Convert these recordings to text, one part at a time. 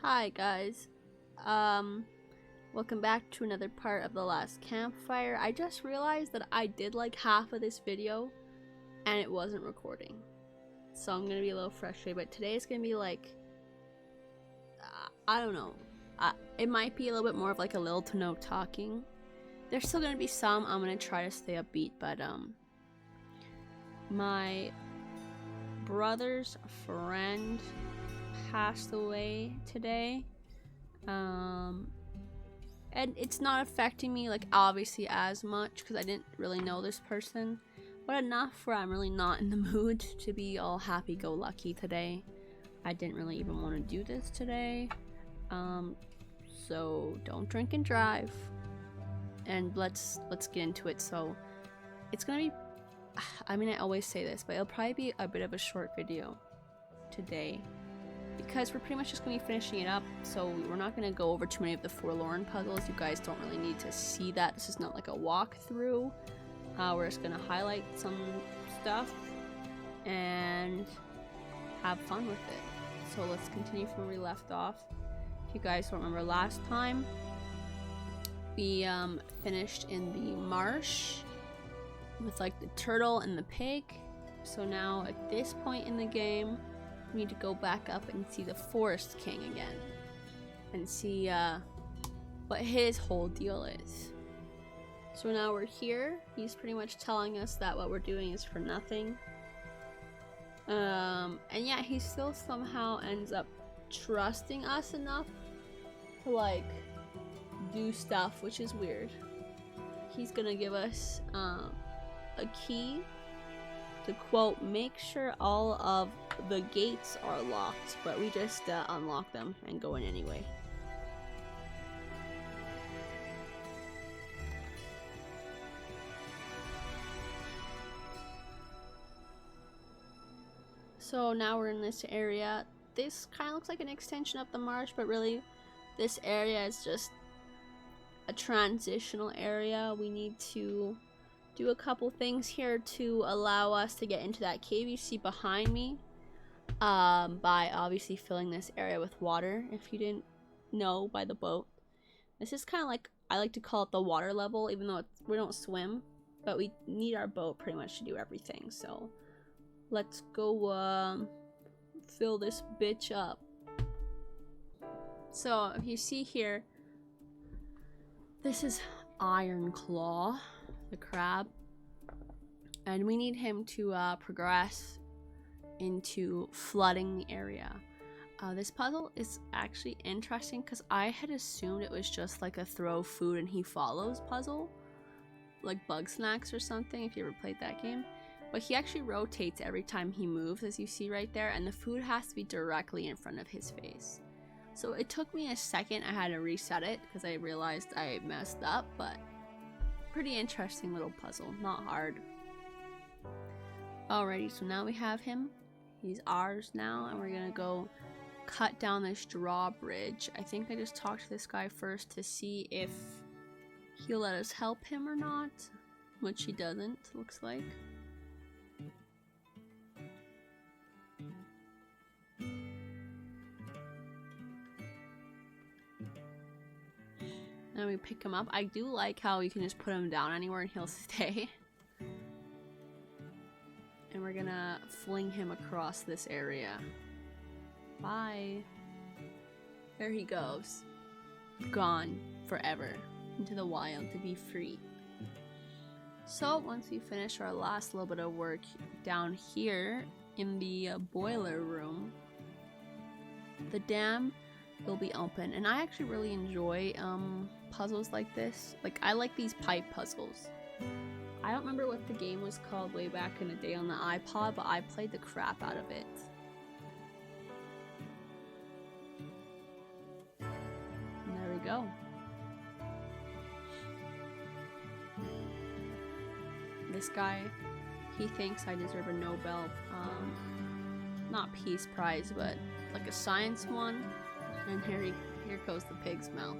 Hi guys, welcome back to another part of the last campfire. I just realized that I did like half of this video and it wasn't recording, so I'm gonna be a little frustrated, but today is gonna be like, I don't know, it might be a little bit more of like a little to no talking. There's still gonna be some. I'm gonna try to stay upbeat, but my brother's friend passed away today, and it's not affecting me like obviously as much because I didn't really know this person, but enough where I'm really not in the mood to be all happy-go-lucky today. I didn't really even want to do this today, so don't drink and drive, and let's get into it. So it's gonna be, I mean, I always say this, but it'll probably be a bit of a short video today because we're pretty much just going to be finishing it up, so we're not going to go over too many of the forlorn puzzles. You guys don't really need to see that. This is not like a walkthrough. We're just going to highlight some stuff and have fun with it. So let's continue from where we left off. If you guys don't remember last time, we finished in the marsh with like the turtle and the pig. So now at this point in the game, we need to go back up and see the Forest King again and see what his whole deal is. So now we're here. He's pretty much telling us that what we're doing is for nothing. And yeah, he still somehow ends up trusting us enough to like do stuff, which is weird. He's gonna give us a key to, quote, make sure all of the gates are locked, but we just unlock them and go in anyway. So now we're in this area. This kind of looks like an extension of the marsh, but really this area is just a transitional area. We need to do a couple things here to allow us to get into that cave you see behind me, by obviously filling this area with water. If you didn't know, by the boat. This is kind of like, I like to call it the water level, even though we don't swim, but we need our boat pretty much to do everything. So let's go fill this bitch up. So if you see here, this is Iron Claw, the crab, and we need him to progress into flooding the area. This puzzle is actually interesting because I had assumed it was just like a throw food and he follows puzzle, like Bug Snacks or something, if you ever played that game. But he actually rotates every time he moves, as you see right there, and the food has to be directly in front of his face. So it took me a second. I had to reset it because I realized I messed up, but pretty interesting little puzzle, not hard. Alrighty, so now we have him. He's ours now, and we're gonna go cut down this drawbridge. I think I just talked to this guy first to see if he'll let us help him or not, which he doesn't, looks like. Then we pick him up. I do like how you can just put him down anywhere and he'll stay. And we're gonna fling him across this area. Bye. There he goes. Gone forever into the wild to be free. So once we finish our last little bit of work down here in the boiler room, the dam will be open. And I actually really enjoy puzzles like this. Like, I like these pipe puzzles. I don't remember what the game was called way back in the day on the iPod, but I played the crap out of it. And there we go. This guy, he thinks I deserve a Nobel, not Peace Prize, but like a science one. And here goes the pig's mouth.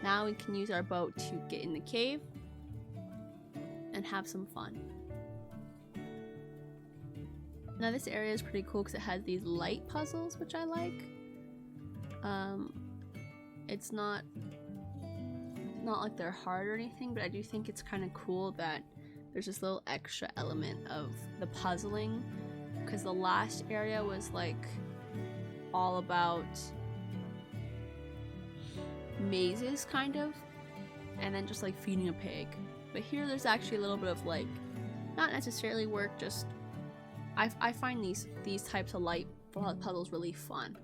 Now we can use our boat to get in the cave and have some fun. Now this area is pretty cool because it has these light puzzles, which I like. It's not like they're hard or anything, but I do think it's kind of cool that there's this little extra element of the puzzling, because the last area was like all about mazes kind of, and then just like feeding a pig. But here there's actually a little bit of like, not necessarily work, just I find these types of light puzzles really fun.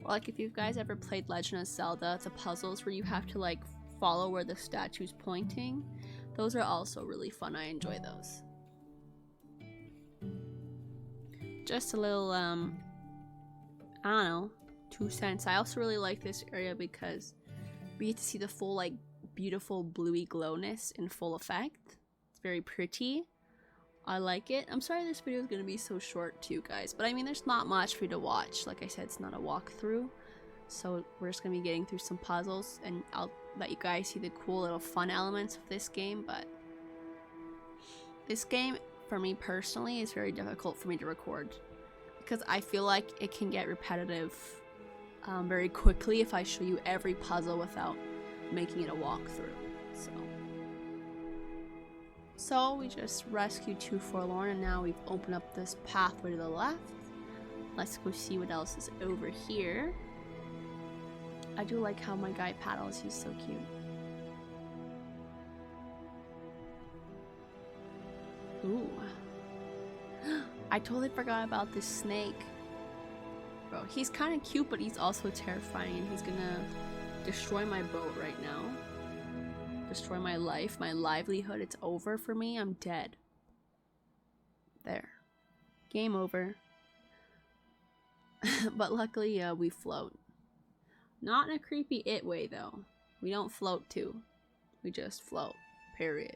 Or like if you guys ever played Legend of Zelda, the puzzles where you have to like follow where the statue's pointing, those are also really fun. I enjoy those. Just a little I don't know, 2 cents. I also really like this area because we get to see the full like beautiful bluey glowness in full effect. It's very pretty. I like it. I'm sorry this video is going to be so short too, guys, but I mean there's not much for you to watch. Like I said, it's not a walkthrough, so we're just going to be getting through some puzzles, and I'll let you guys see the cool little fun elements of this game. But this game, for me personally, is very difficult for me to record because I feel like it can get repetitive very quickly if I show you every puzzle without making it a walkthrough. So we just rescued 2 Forlorn, and now we've opened up this pathway to the left. Let's go see what else is over here. I do like how my guy paddles, he's so cute. Ooh. I totally forgot about this snake. Bro, he's kind of cute, but he's also terrifying, and he's gonna destroy my boat right now. Destroy my life, my livelihood. It's over for me. I'm dead. There. Game over. But luckily, we float. Not in a creepy it way, though. We don't float too. We just float. Period.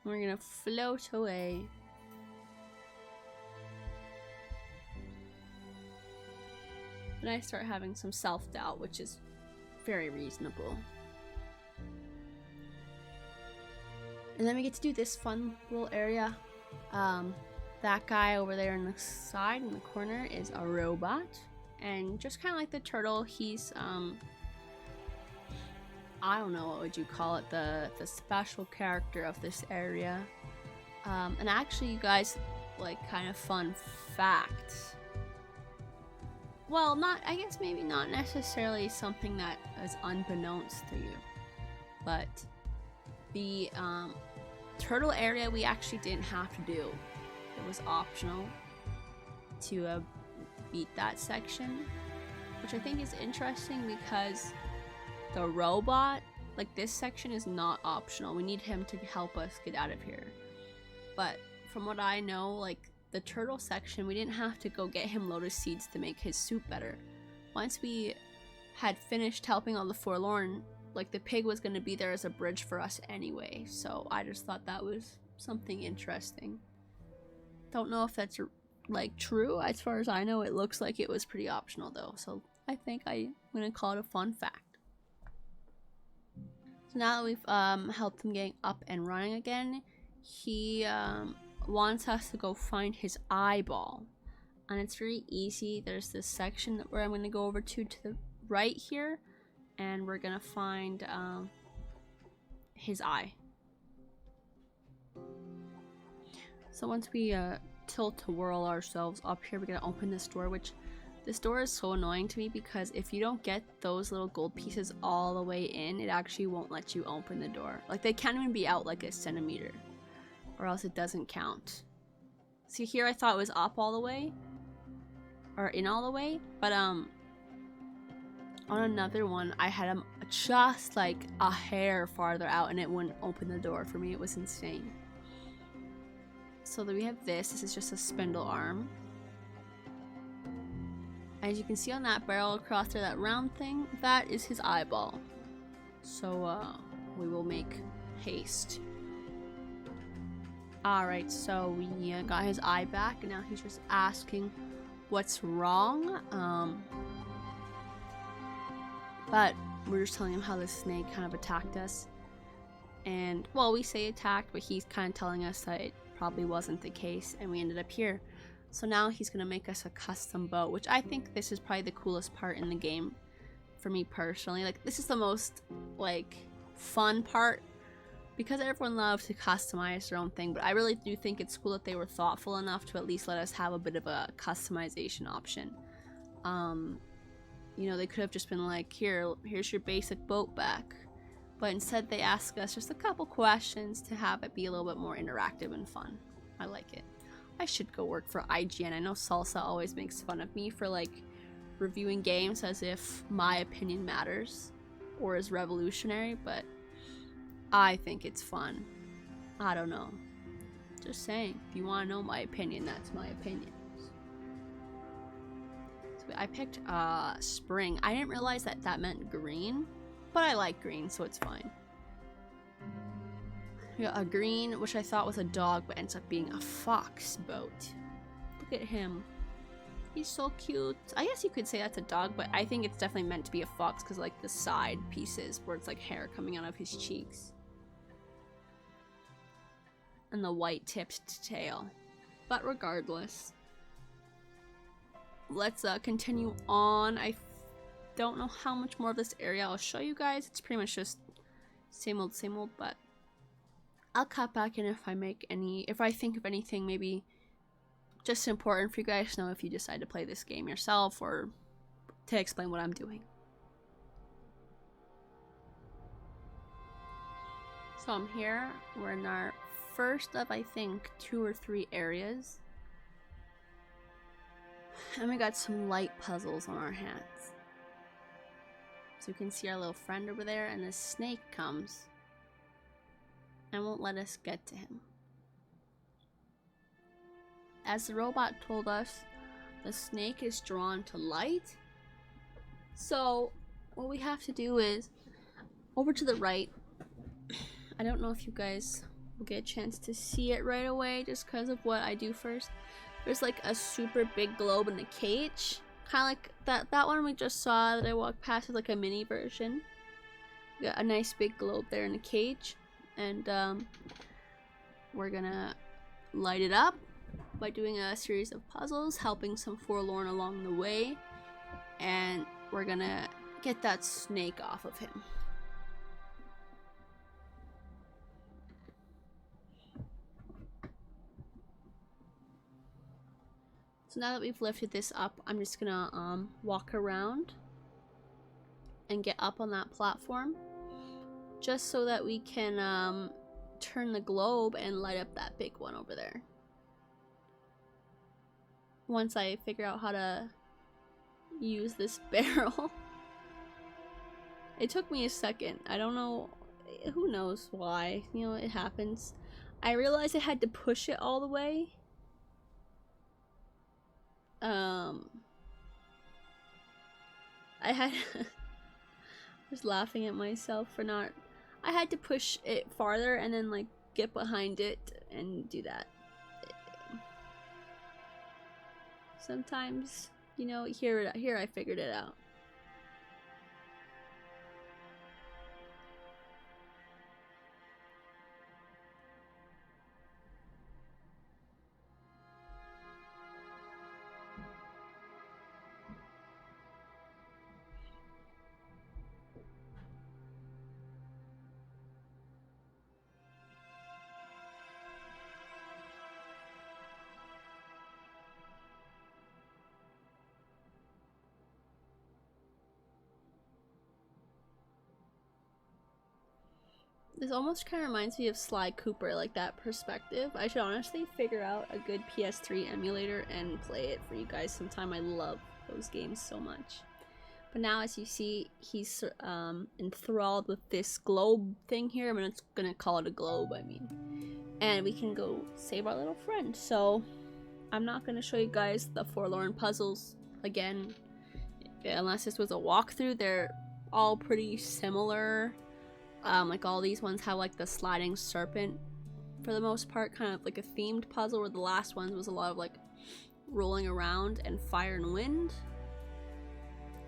We're gonna float away. And I start having some self-doubt, which is very reasonable. And then we get to do this fun little area. That guy over there on the side in the corner is a robot. And just kind of like the turtle, he's I don't know, what would you call it, the special character of this area. And actually, you guys, like, kind of fun fact. Well, I guess maybe not necessarily something that is unbeknownst to you, but the turtle area we actually didn't have to do. It was optional to beat that section, which I think is interesting because the robot, like, this section is not optional. We need him to help us get out of here. But from what I know, like, the turtle section, we didn't have to go get him lotus seeds to make his soup better. Once we had finished helping all the Forlorn, like, the pig was going to be there as a bridge for us anyway. So I just thought that was something interesting. Don't know if that's, like, true. As far as I know, it looks like it was pretty optional, though. So I think I'm going to call it a fun fact. So now that we've helped him get up and running again, he wants us to go find his eyeball. And it's very easy. There's this section where I'm going to go over to the right here, and we're going to find his eye. So once we tilt to whirl ourselves up here, we're going to open this door, which this door is so annoying to me because if you don't get those little gold pieces all the way in, it actually won't let you open the door. Like, they can't even be out like a centimeter, or else it doesn't count. See, here I thought it was up all the way, or in all the way, but on another one I had them just like a hair farther out and it wouldn't open the door for me. It was insane. So then we have this is just a spindle arm. As you can see on that barrel across there, that round thing, that is his eyeball. So we will make haste. Alright, so we got his eye back, and now he's just asking what's wrong. But we're just telling him how the snake kind of attacked us. And, well, we say attacked, but he's kind of telling us that it probably wasn't the case, and we ended up here. So now he's going to make us a custom boat, which I think this is probably the coolest part in the game for me personally. Like, this is the most, like, fun part, because everyone loves to customize their own thing, but I really do think it's cool that they were thoughtful enough to at least let us have a bit of a customization option. You know, they could have just been like, here's your basic boat back. But instead they ask us just a couple questions to have it be a little bit more interactive and fun. I like it. I should go work for IGN. I know Salsa always makes fun of me for like reviewing games as if my opinion matters or is revolutionary, but I think it's fun. I don't know. Just saying, if you want to know my opinion, that's my opinion. So I picked spring. I didn't realize that that meant green, but I like green, so it's fine. We got a green, which I thought was a dog, but ends up being a fox boat. Look at him. He's so cute. I guess you could say that's a dog, but I think it's definitely meant to be a fox because like the side pieces where it's like hair coming out of his cheeks. And the white tipped tail. But regardless, let's continue on. I don't know how much more of this area I'll show you guys. It's pretty much just same old, but I'll cut back in if I think of anything maybe just important for you guys to know if you decide to play this game yourself or to explain what I'm doing. So I'm here. We're in our first of I think 2 or 3 areas. And we got some light puzzles on our hands. So you can see our little friend over there, and this snake comes and won't let us get to him. As the robot told us, the snake is drawn to light. So what we have to do is over to the right. I don't know if you guys will get a chance to see it right away just because of what I do first. There's like a super big globe in the cage. Kind of like that one we just saw that I walked past is like a mini version. We got a nice big globe there in the cage. And we're gonna light it up by doing a series of puzzles, helping some forlorn along the way. And we're gonna get that snake off of him. So now that we've lifted this up, I'm just gonna walk around and get up on that platform just so that we can turn the globe and light up that big one over there. Once I figure out how to use this barrel. It took me a second. I don't know, who knows why, you know, it happens. I realized I had to push it all the way. I was laughing at myself for not. I had to push it farther and then like get behind it and do that. Sometimes, you know, here I figured it out. This almost kind of reminds me of Sly Cooper, like that perspective. I should honestly figure out a good PS3 emulator and play it for you guys sometime. I love those games so much. But now, as you see, he's enthralled with this globe thing here. I'm gonna call it a globe, I mean. And we can go save our little friend. So I'm not gonna show you guys the forlorn puzzles again. Unless this was a walkthrough, they're all pretty similar. Like all these ones have like the sliding serpent for the most part, kind of like a themed puzzle, where the last ones was a lot of like rolling around and fire and wind.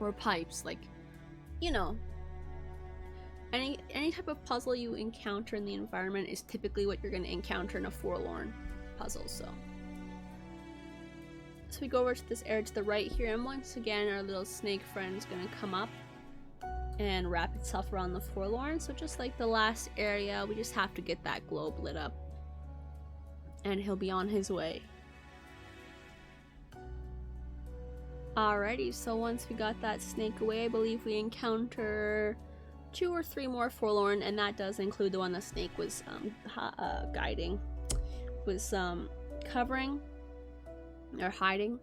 Or pipes, like, you know, any type of puzzle you encounter in the environment is typically what you're going to encounter in a forlorn puzzle. So we go over to this area to the right here, and once again our little snake friend is going to come up and wrap itself around the forlorn. So just like the last area, we just have to get that globe lit up and he'll be on his way. Alrighty, so once we got that snake away, I believe we encounter 2 or 3 more forlorn, and that does include the one the snake was covering or hiding.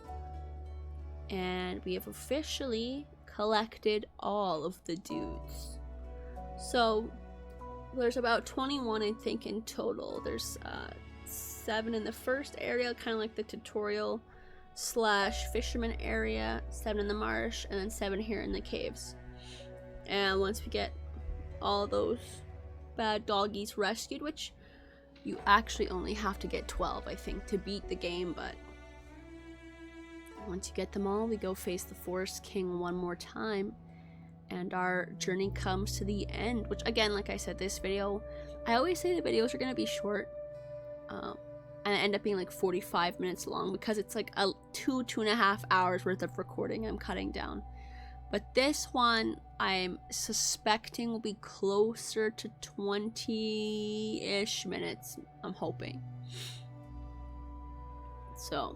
And we have officially collected all of the dudes. So there's about 21, I think, in total. There's 7 in the first area, kind of like the tutorial / fisherman area, 7 in the marsh, and then 7 here in the caves. And once we get all those bad doggies rescued, which you actually only have to get 12, I think, to beat the game, but once you get them all, we go face the Forest King one more time, and our journey comes to the end, which again, like I said, this video, I always say the videos are going to be short, and end up being like 45 minutes long, because it's like a 2.5 hours worth of recording I'm cutting down. But this one, I'm suspecting will be closer to 20-ish minutes, I'm hoping. So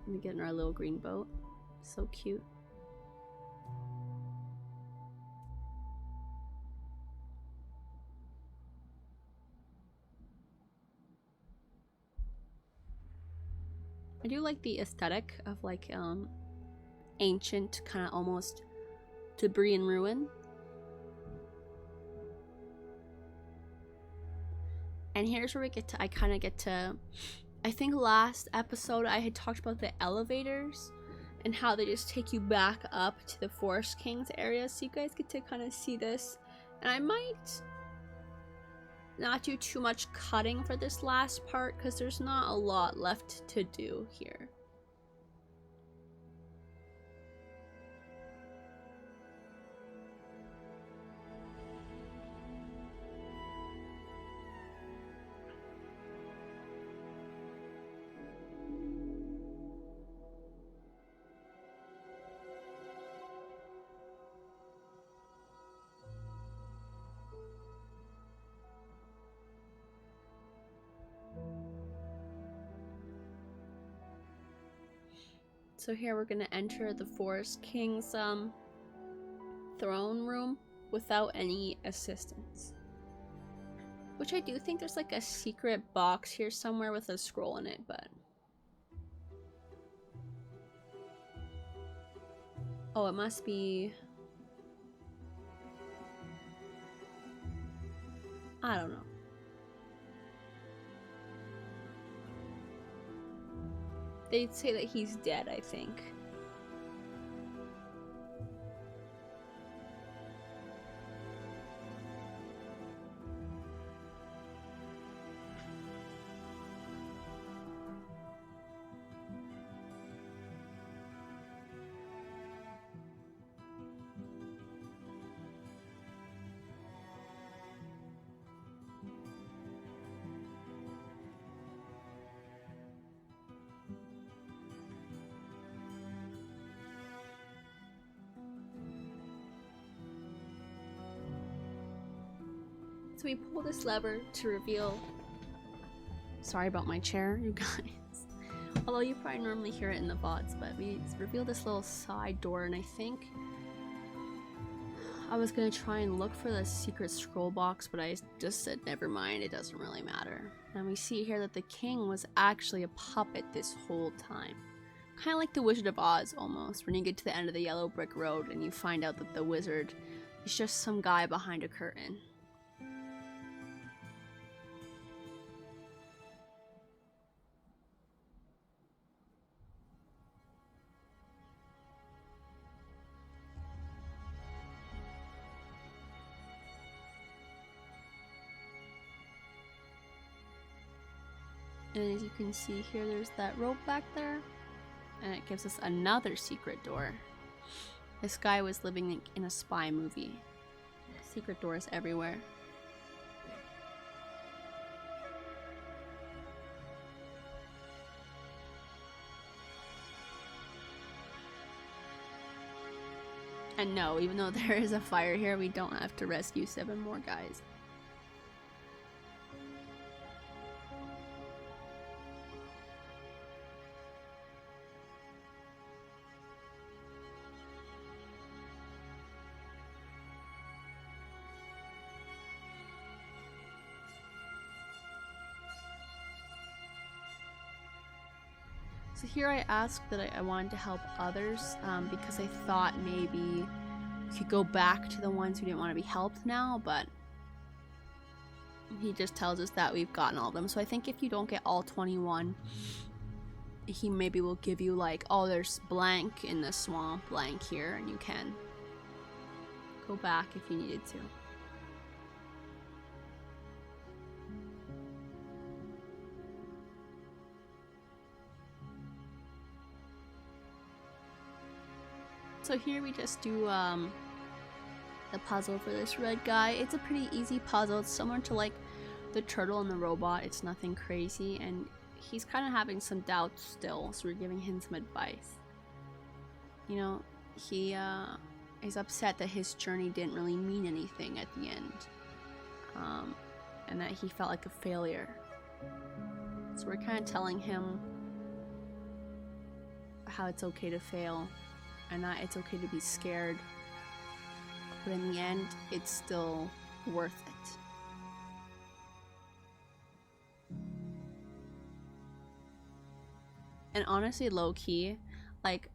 we get in our little green boat. So cute. I do like the aesthetic of like ancient, kind of almost debris and ruin. And here's where we get to, I kind of get to, I think last episode I had talked about the elevators and how they just take you back up to the Forest King's area, so you guys get to kind of see this. And I might not do too much cutting for this last part, because there's not a lot left to do here. So here we're gonna enter the Forest King's throne room without any assistance. Which I do think there's like a secret box here somewhere with a scroll in it, but oh, it must be, I don't know. They'd say that he's dead, I think. So we pull this lever to reveal, sorry about my chair, you guys, although you probably normally hear it in the VODs, but we reveal this little side door, and I think I was gonna try and look for the secret scroll box, but I just said never mind, it doesn't really matter. And we see here that the king was actually a puppet this whole time. Kind of like the Wizard of Oz almost, when you get to the end of the yellow brick road and you find out that the wizard is just some guy behind a curtain. And as you can see here, there's that rope back there, and it gives us another secret door This guy was living in a spy movie. Secret doors everywhere. And no, even though there is a fire here, we don't have to rescue 7 more guys. So here I asked that I wanted to help others because I thought maybe we could go back to the ones who didn't want to be helped now, but he just tells us that we've gotten all of them. So I think if you don't get all 21, he maybe will give you like, oh, there's blank in the swamp, blank here, and you can go back if you needed to. So here we just do the puzzle for this red guy. It's a pretty easy puzzle. It's similar to like the turtle and the robot. It's nothing crazy, and he's kind of having some doubts still, so we're giving him some advice. You know, he is upset that his journey didn't really mean anything at the end, and that he felt like a failure. So we're kind of telling him how it's okay to fail, and that it's okay to be scared, but in the end, it's still worth it. And honestly, low-key, like,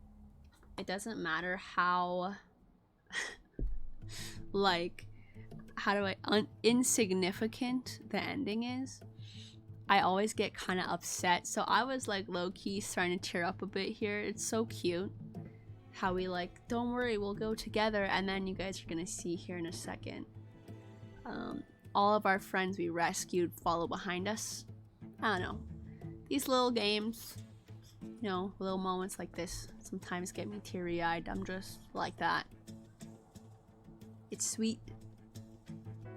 it doesn't matter how, like, insignificant the ending is. I always get kind of upset, so I was, like, low-key starting to tear up a bit here. It's so cute how we like, don't worry, we'll go together, and then you guys are gonna see here in a second. All of our friends we rescued follow behind us. I don't know. These little games, you know, little moments like this sometimes get me teary-eyed. I'm just like that. It's sweet.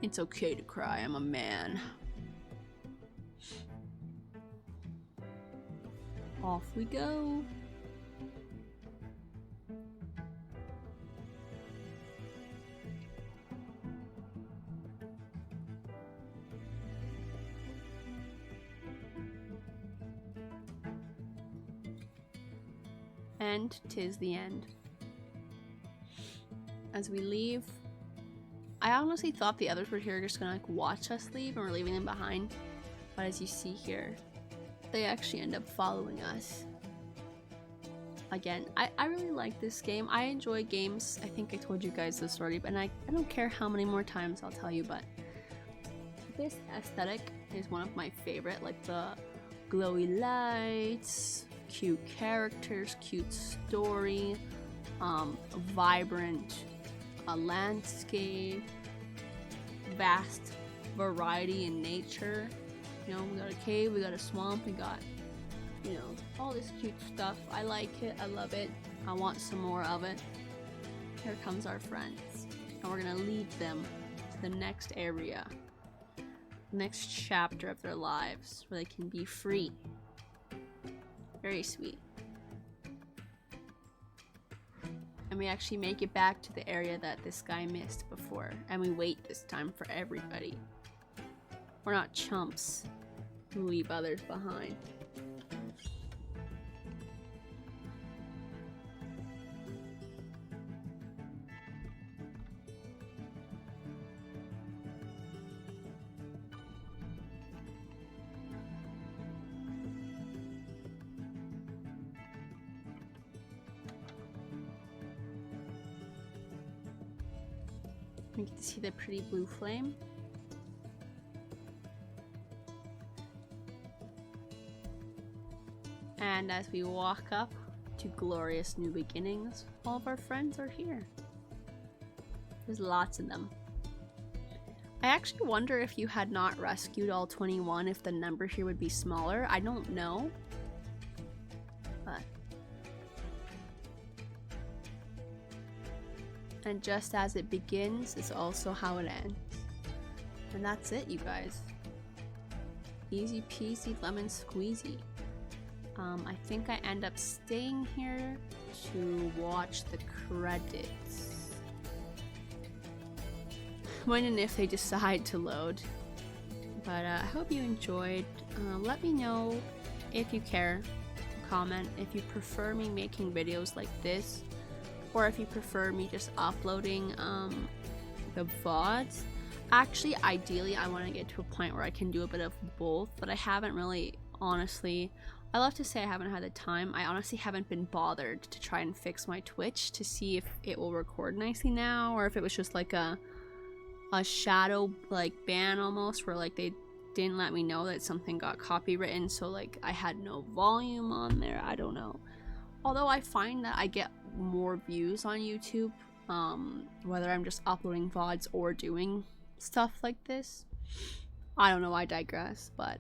It's okay to cry. I'm a man. Off we go. And 'tis the end. As we leave, I honestly thought the others were here just gonna like watch us leave and we're leaving them behind, but as you see here, they actually end up following us. Again, I really like this game. I enjoy games. I think I told you guys this already, but I don't care how many more times I'll tell you, but this aesthetic is one of my favorite, like the glowy lights, cute characters, cute story, vibrant landscape, vast variety in nature. You know, we got a cave, we got a swamp, we got, you know, all this cute stuff. I like it, I love it, I want some more of it. Here comes our friends, and we're gonna lead them to the next area, next chapter of their lives, where they can be free. Very sweet. And we actually make it back to the area that this guy missed before, and we wait this time for everybody. We're not chumps who leave others behind. We get to see the pretty blue flame. And as we walk up to glorious new beginnings, all of our friends are here. There's lots of them. I actually wonder if you had not rescued all 21, if the number here would be smaller. I don't know. But And just as it begins is also how it ends. And that's it, you guys. Easy peasy lemon squeezy. I think I end up staying here to watch the credits. When and if they decide to load. But I hope you enjoyed. Let me know if you care. Comment if you prefer me making videos like this, or if you prefer me just uploading the VODs. Actually, ideally, I want to get to a point where I can do a bit of both, but I haven't really, honestly, I love to say I haven't had the time. I honestly haven't been bothered to try and fix my Twitch to see if it will record nicely now, or if it was just like a shadow like ban almost, where like they didn't let me know that something got copywritten, so like I had no volume on there. I don't know. Although I find that I get more views on YouTube, whether I'm just uploading VODs or doing stuff like this. I don't know, I digress, but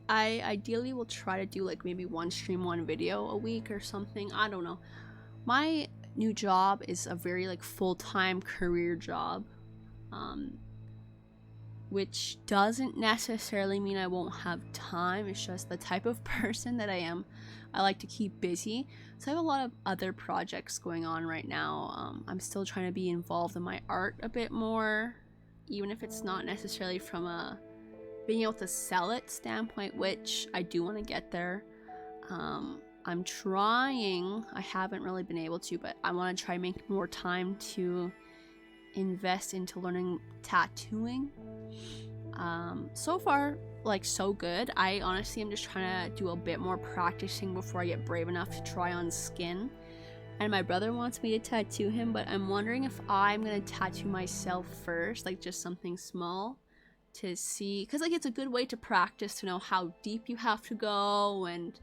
I ideally will try to do like maybe one stream, one video a week or something. I don't know. My new job is a very like full-time career job, which doesn't necessarily mean I won't have time. It's just the type of person that I am. I like to keep busy, so I have a lot of other projects going on right now. I'm still trying to be involved in my art a bit more, even if it's not necessarily from a being able to sell it standpoint, which I do want to get there. I'm trying. I haven't really been able to, but I want to try and make more time to invest into learning tattooing. So far, like, so good. I honestly am just trying to do a bit more practicing before I get brave enough to try on skin. And my brother wants me to tattoo him, but I'm wondering if I'm gonna tattoo myself first, like just something small, to see, because like it's a good way to practice, to know how deep you have to go, and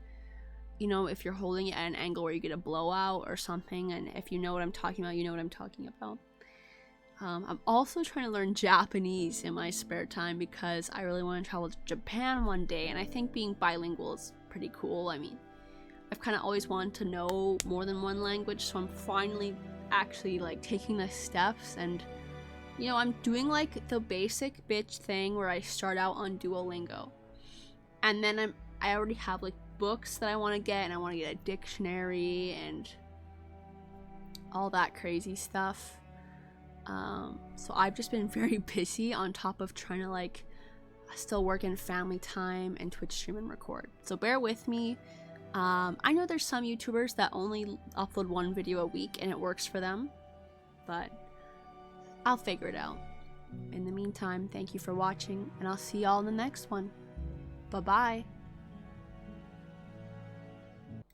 you know, if you're holding it at an angle where you get a blowout or something. And if you know what I'm talking about, you know what I'm talking about. I'm also trying to learn Japanese in my spare time because I really want to travel to Japan one day, and I think being bilingual is pretty cool. I mean, I've kind of always wanted to know more than one language, so I'm finally actually like taking the steps. And you know, I'm doing like the basic bitch thing where I start out on Duolingo, and then I already have like books that I want to get, and I want to get a dictionary and all that crazy stuff. So I've just been very busy on top of trying to like still work in family time and Twitch stream and record. So bear with me. I know there's some YouTubers that only upload one video a week and it works for them, but I'll figure it out. In the meantime, thank you for watching, and I'll see y'all in the next one. Bye bye.